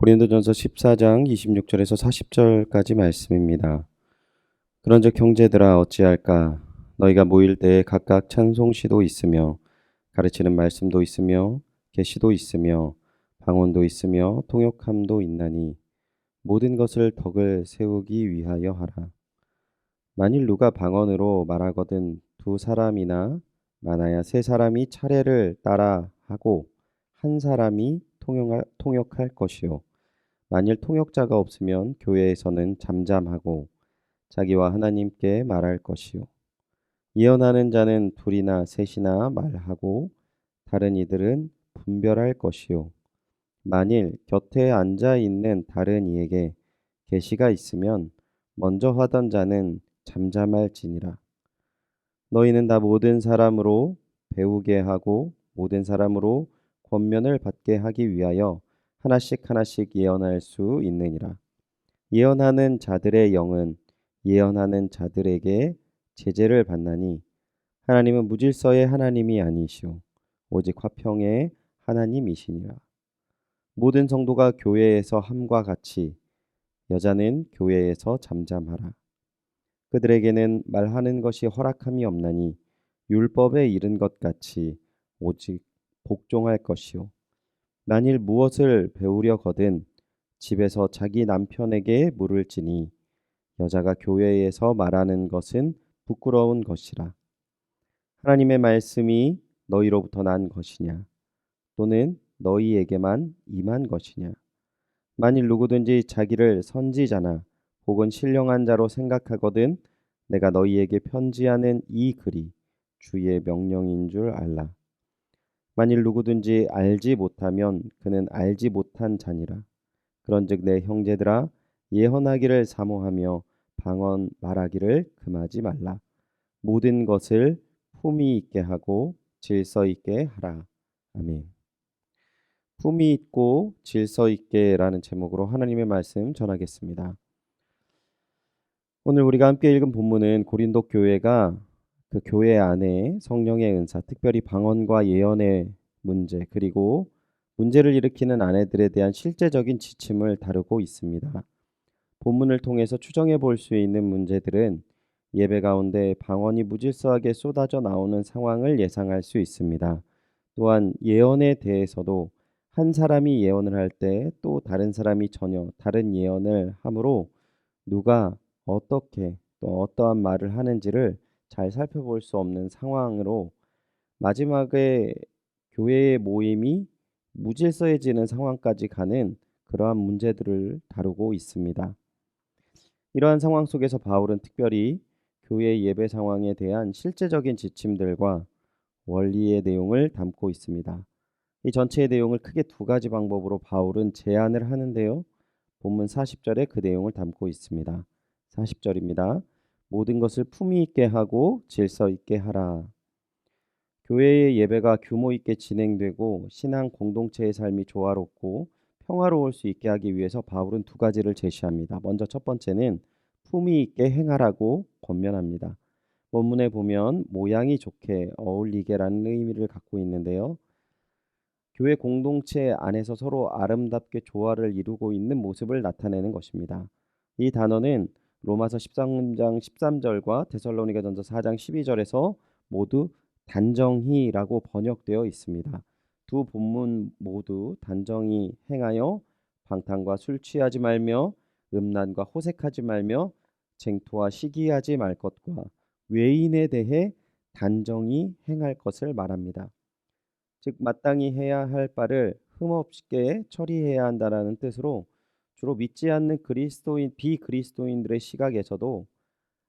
고린도전서 14장 26절에서 40절까지 말씀입니다. 그런즉 형제들아 어찌할까? 너희가 모일 때에 각각 찬송시도 있으며 가르치는 말씀도 있으며 계시도 있으며 방언도 있으며 통역함도 있나니 모든 것을 덕을 세우기 위하여 하라. 만일 누가 방언으로 말하거든 두 사람이나 많아야 세 사람이 차례를 따라 하고 한 사람이 통역할 것이요. 만일 통역자가 없으면 교회에서는 잠잠하고 자기와 하나님께 말할 것이요. 예언하는 자는 둘이나 셋이나 말하고 다른 이들은 분별할 것이요. 만일 곁에 앉아 있는 다른 이에게 계시가 있으면 먼저 하던 자는 잠잠할지니라. 너희는 다 모든 사람으로 배우게 하고 모든 사람으로 권면을 받게 하기 위하여 하나씩 하나씩 예언할 수 있느니라. 예언하는 자들의 영은 예언하는 자들에게 제재를 받나니 하나님은 무질서의 하나님이 아니시오 오직 화평의 하나님이시니라. 모든 성도가 교회에서 함과 같이 여자는 교회에서 잠잠하라. 그들에게는 말하는 것이 허락함이 없나니 율법에 이른 것 같이 오직 복종할 것이요. 만일 무엇을 배우려거든 집에서 자기 남편에게 물을지니 여자가 교회에서 말하는 것은 부끄러운 것이라. 하나님의 말씀이 너희로부터 난 것이냐 또는 너희에게만 임한 것이냐. 만일 누구든지 자기를 선지자나 혹은 신령한 자로 생각하거든 내가 너희에게 편지하는 이 글이 주의 명령인 줄 알라. 만일 누구든지 알지 못하면 그는 알지 못한 자니라. 그런즉 내 형제들아 예언하기를 사모하며 방언 말하기를 금하지 말라. 모든 것을 품위 있게 하고 질서 있게 하라. 아멘. 품위 있고 질서 있게라는 제목으로 하나님의 말씀 전하겠습니다. 오늘 우리가 함께 읽은 본문은 고린도 교회가 그 교회 안에 성령의 은사, 특별히 방언과 예언의 문제, 그리고 문제를 일으키는 아내들에 대한 실제적인 지침을 다루고 있습니다. 본문을 통해서 추정해 볼 수 있는 문제들은 예배 가운데 방언이 무질서하게 쏟아져 나오는 상황을 예상할 수 있습니다. 또한 예언에 대해서도 한 사람이 예언을 할 때 또 다른 사람이 전혀 다른 예언을 하므로 누가 어떻게 또 어떠한 말을 하는지를 잘 살펴볼 수 없는 상황으로 마지막에 교회의 모임이 무질서해지는 상황까지 가는 그러한 문제들을 다루고 있습니다. 이러한 상황 속에서 바울은 특별히 교회 예배 상황에 대한 실제적인 지침들과 원리의 내용을 담고 있습니다. 이 전체의 내용을 크게 두 가지 방법으로 바울은 제안을 하는데요. 본문 40절에 그 내용을 담고 있습니다. 40절입니다. 모든 것을 품위 있게 하고 질서 있게 하라. 교회의 예배가 규모 있게 진행되고 신앙 공동체의 삶이 조화롭고 평화로울 수 있게 하기 위해서 바울은 두 가지를 제시합니다. 먼저 첫 번째는 품위 있게 행하라고 권면합니다. 본문에 보면 모양이 좋게 어울리게라는 의미를 갖고 있는데요. 교회 공동체 안에서 서로 아름답게 조화를 이루고 있는 모습을 나타내는 것입니다. 이 단어는 로마서 13장 13절과 데살로니가전서 4장 12절에서 모두 단정히라고 번역되어 있습니다. 두 본문 모두 단정히 행하여 방탕과 술 취하지 말며 음란과 호색하지 말며 쟁토와 시기하지 말 것과 외인에 대해 단정히 행할 것을 말합니다. 즉 마땅히 해야 할 바를 흠없게 처리해야 한다라는 뜻으로 주로 믿지 않는 비그리스도인들의 시각에서도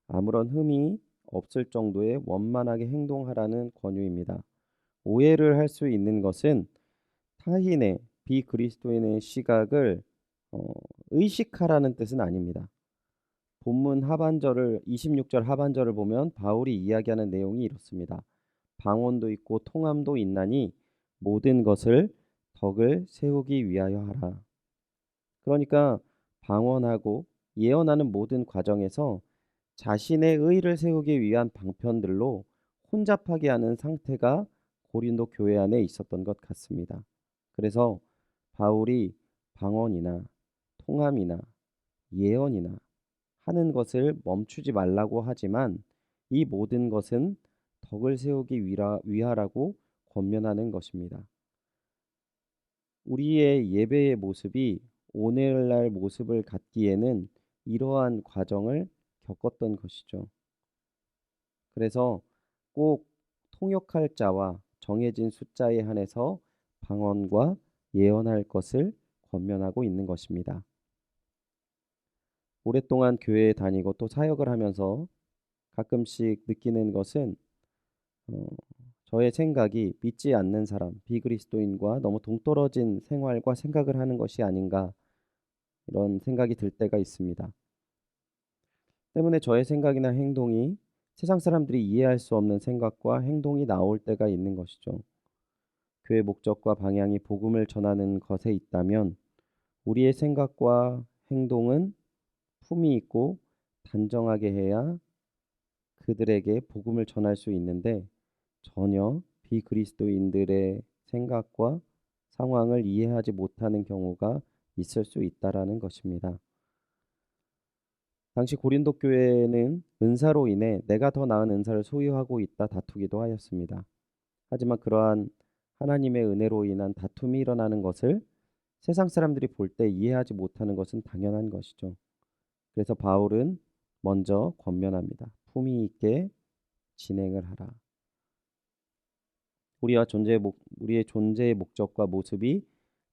아무런 흠이 없을 정도의 원만하게 행동하라는 권유입니다. 오해를 할 수 있는 것은 타인의 비그리스도인의 시각을 의식하라는 뜻은 아닙니다. 본문 하반절을 26절 하반절을 보면 바울이 이야기하는 내용이 이렇습니다. 방언도 있고 통함도 있나니 모든 것을 덕을 세우기 위하여 하라. 그러니까 방언하고 예언하는 모든 과정에서 자신의 의를 세우기 위한 방편들로 혼잡하게 하는 상태가 고린도 교회 안에 있었던 것 같습니다. 그래서 바울이 방언이나 통함이나 예언이나 하는 것을 멈추지 말라고 하지만 이 모든 것은 덕을 세우기 위하라고 권면하는 것입니다. 우리의 예배의 모습이 오늘날 모습을 갖기에는 이러한 과정을 겪었던 것이죠. 그래서 꼭 통역할 자와 정해진 숫자에 한해서 방언과 예언할 것을 권면하고 있는 것입니다. 오랫동안 교회에 다니고 또 사역을 하면서 가끔씩 느끼는 것은 어, 저의 생각이 믿지 않는 사람, 비그리스도인과 너무 동떨어진 생활과 생각을 하는 것이 아닌가 이런 생각이 들 때가 있습니다. 때문에 저의 생각이나 행동이 세상 사람들이 이해할 수 없는 생각과 행동이 나올 때가 있는 것이죠. 교회 목적과 방향이 복음을 전하는 것에 있다면 우리의 생각과 행동은 품위 있고 단정하게 해야 그들에게 복음을 전할 수 있는데 전혀 비그리스도인들의 생각과 상황을 이해하지 못하는 경우가 있을 수 있다라는 것입니다. 당시 고린도 교회는 은사로 인해 내가 더 나은 은사를 소유하고 있다 다투기도 하였습니다. 하지만 그러한 하나님의 은혜로 인한 다툼이 일어나는 것을 세상 사람들이 볼 때 이해하지 못하는 것은 당연한 것이죠. 그래서 바울은 먼저 권면합니다. 품위 있게 진행을 하라. 우리의 존재의 목적과 모습이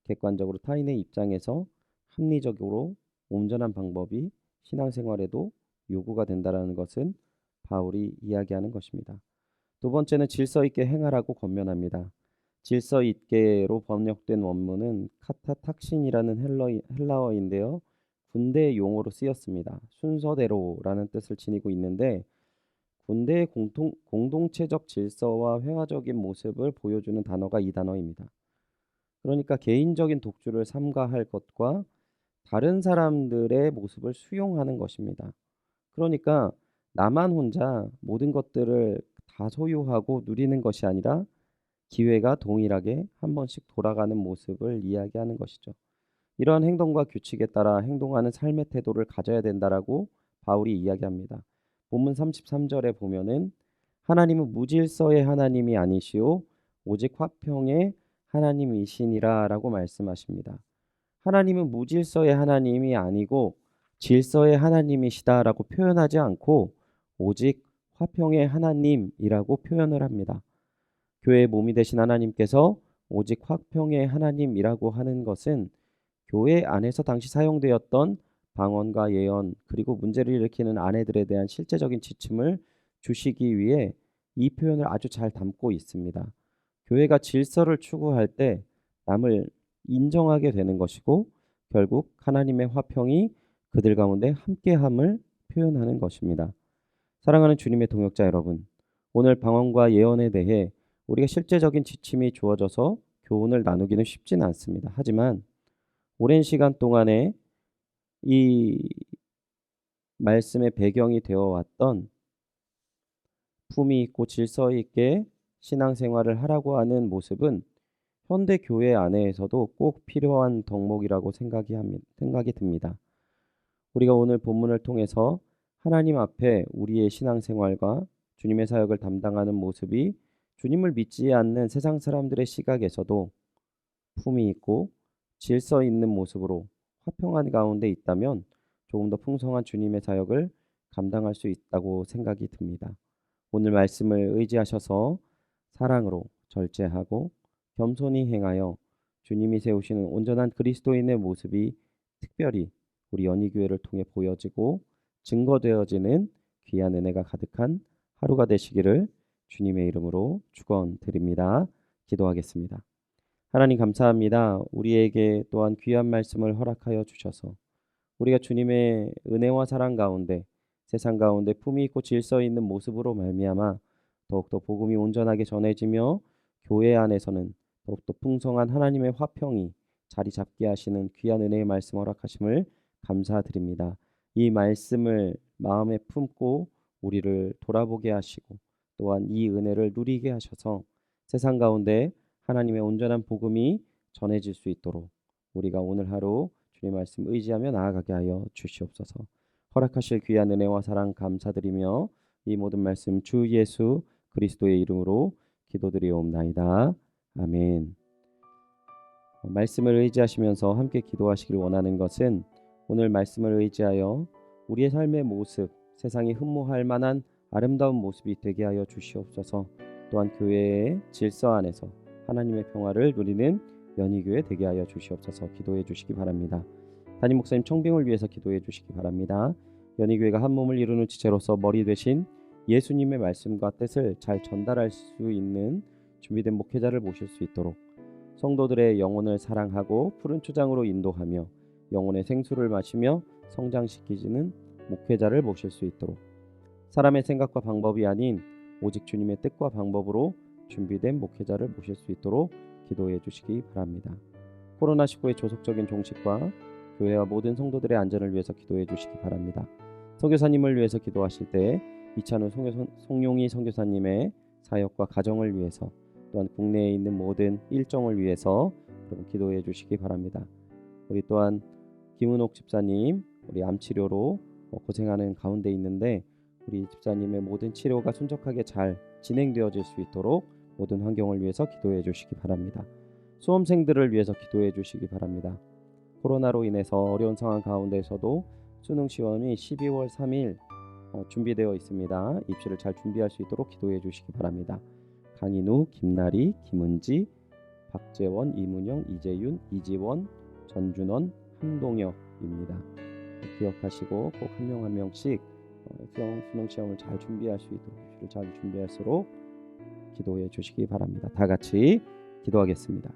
객관적으로 타인의 입장에서 합리적으로 온전한 방법이 신앙생활에도 요구가 된다라는 것은 바울이 이야기하는 것입니다. 두 번째는 질서 있게 행하라고 권면합니다. 질서 있게로 번역된 원문은 카타탁신이라는 헬라어인데요. 군대 용어로 쓰였습니다. 순서대로라는 뜻을 지니고 있는데 군대의 공동체적 질서와 회화적인 모습을 보여주는 단어가 이 단어입니다. 그러니까 개인적인 독주를 삼가할 것과 다른 사람들의 모습을 수용하는 것입니다. 그러니까 나만 혼자 모든 것들을 다 소유하고 누리는 것이 아니라 기회가 동일하게 한 번씩 돌아가는 모습을 이야기하는 것이죠. 이러한 행동과 규칙에 따라 행동하는 삶의 태도를 가져야 된다라고 바울이 이야기합니다. 본문 33절에 보면은 하나님은 무질서의 하나님이 아니시오 오직 화평의 하나님이시니라라고 말씀하십니다. 하나님은 무질서의 하나님이 아니고 질서의 하나님이시다라고 표현하지 않고 오직 화평의 하나님이라고 표현을 합니다. 교회의 몸이 되신 하나님께서 오직 화평의 하나님이라고 하는 것은 교회 안에서 당시 사용되었던 방언과 예언 그리고 문제를 일으키는 아내들에 대한 실제적인 지침을 주시기 위해 이 표현을 아주 잘 담고 있습니다. 교회가 질서를 추구할 때 남을 인정하게 되는 것이고 결국 하나님의 화평이 그들 가운데 함께함을 표현하는 것입니다. 사랑하는 주님의 동역자 여러분, 오늘 방언과 예언에 대해 우리가 실제적인 지침이 주어져서 교훈을 나누기는 쉽지는 않습니다. 하지만 오랜 시간 동안에 이 말씀의 배경이 되어 왔던 품위 있고 질서 있게 신앙생활을 하라고 하는 모습은 현대 교회 안에서도 꼭 필요한 덕목이라고 생각이 듭니다. 우리가 오늘 본문을 통해서 하나님 앞에 우리의 신앙생활과 주님의 사역을 담당하는 모습이 주님을 믿지 않는 세상 사람들의 시각에서도 품위 있고 질서 있는 모습으로 화평한 가운데 있다면 조금 더 풍성한 주님의 사역을 감당할 수 있다고 생각이 듭니다. 오늘 말씀을 의지하셔서 사랑으로 절제하고 겸손히 행하여 주님이 세우시는 온전한 그리스도인의 모습이 특별히 우리 연희교회를 통해 보여지고 증거되어지는 귀한 은혜가 가득한 하루가 되시기를 주님의 이름으로 축원드립니다. 기도하겠습니다. 하나님 감사합니다. 우리에게 또한 귀한 말씀을 허락하여 주셔서 우리가 주님의 은혜와 사랑 가운데 세상 가운데 품위 있고 질서 있는 모습으로 말미암아 더욱더 복음이 온전하게 전해지며 교회 안에서는 더욱더 풍성한 하나님의 화평이 자리 잡게 하시는 귀한 은혜의 말씀 허락하심을 감사드립니다. 이 말씀을 마음에 품고 우리를 돌아보게 하시고 또한 이 은혜를 누리게 하셔서 세상 가운데 하나님의 온전한 복음이 전해질 수 있도록 우리가 오늘 하루 주님 말씀 의지하며 나아가게 하여 주시옵소서. 허락하실 귀한 은혜와 사랑 감사드리며 이 모든 말씀 주 예수 그리스도의 이름으로 기도드리옵나이다. 아멘. 말씀을 의지하시면서 함께 기도하시길 원하는 것은 오늘 말씀을 의지하여 우리의 삶의 모습, 세상이 흠모할 만한 아름다운 모습이 되게 하여 주시옵소서. 또한 교회의 질서 안에서 하나님의 평화를 누리는 연희교회 되게 하여 주시옵소서. 기도해 주시기 바랍니다. 담임 목사님 청빙을 위해서 기도해 주시기 바랍니다. 연희교회가 한 몸을 이루는 지체로서 머리 되신 예수님의 말씀과 뜻을 잘 전달할 수 있는 준비된 목회자를 모실 수 있도록 성도들의 영혼을 사랑하고 푸른 초장으로 인도하며 영혼의 생수를 마시며 성장시키시는 목회자를 모실 수 있도록 사람의 생각과 방법이 아닌 오직 주님의 뜻과 방법으로 준비된 목회자를 모실 수 있도록 기도해 주시기 바랍니다. 코로나19의 조속적인 종식과 교회와 모든 성도들의 안전을 위해서 기도해 주시기 바랍니다. 선교사님을 위해서 기도하실 때 이찬우 송용희 선교사님의 사역과 가정을 위해서 또한 국내에 있는 모든 일정을 위해서 여러분 기도해 주시기 바랍니다. 우리 또한 김은옥 집사님 우리 암치료로 고생하는 가운데 있는데 우리 집사님의 모든 치료가 순적하게 잘 진행되어질 수 있도록 모든 환경을 위해서 기도해 주시기 바랍니다. 수험생들을 위해서 기도해 주시기 바랍니다. 코로나로 인해서 어려운 상황 가운데서도 수능 시험이 12월 3일 준비되어 있습니다. 입시를 잘 준비할 수 있도록 기도해 주시기 바랍니다. 강인우, 김나리, 김은지, 박재원, 이문영, 이재윤, 이지원, 전준원, 한동혁입니다. 기억하시고 꼭 한 명 한 명씩 수능 시험을 잘 준비할 수 있도록 입시를 잘 준비할수록 기도해 주시기 바랍니다. 다 같이 기도하겠습니다.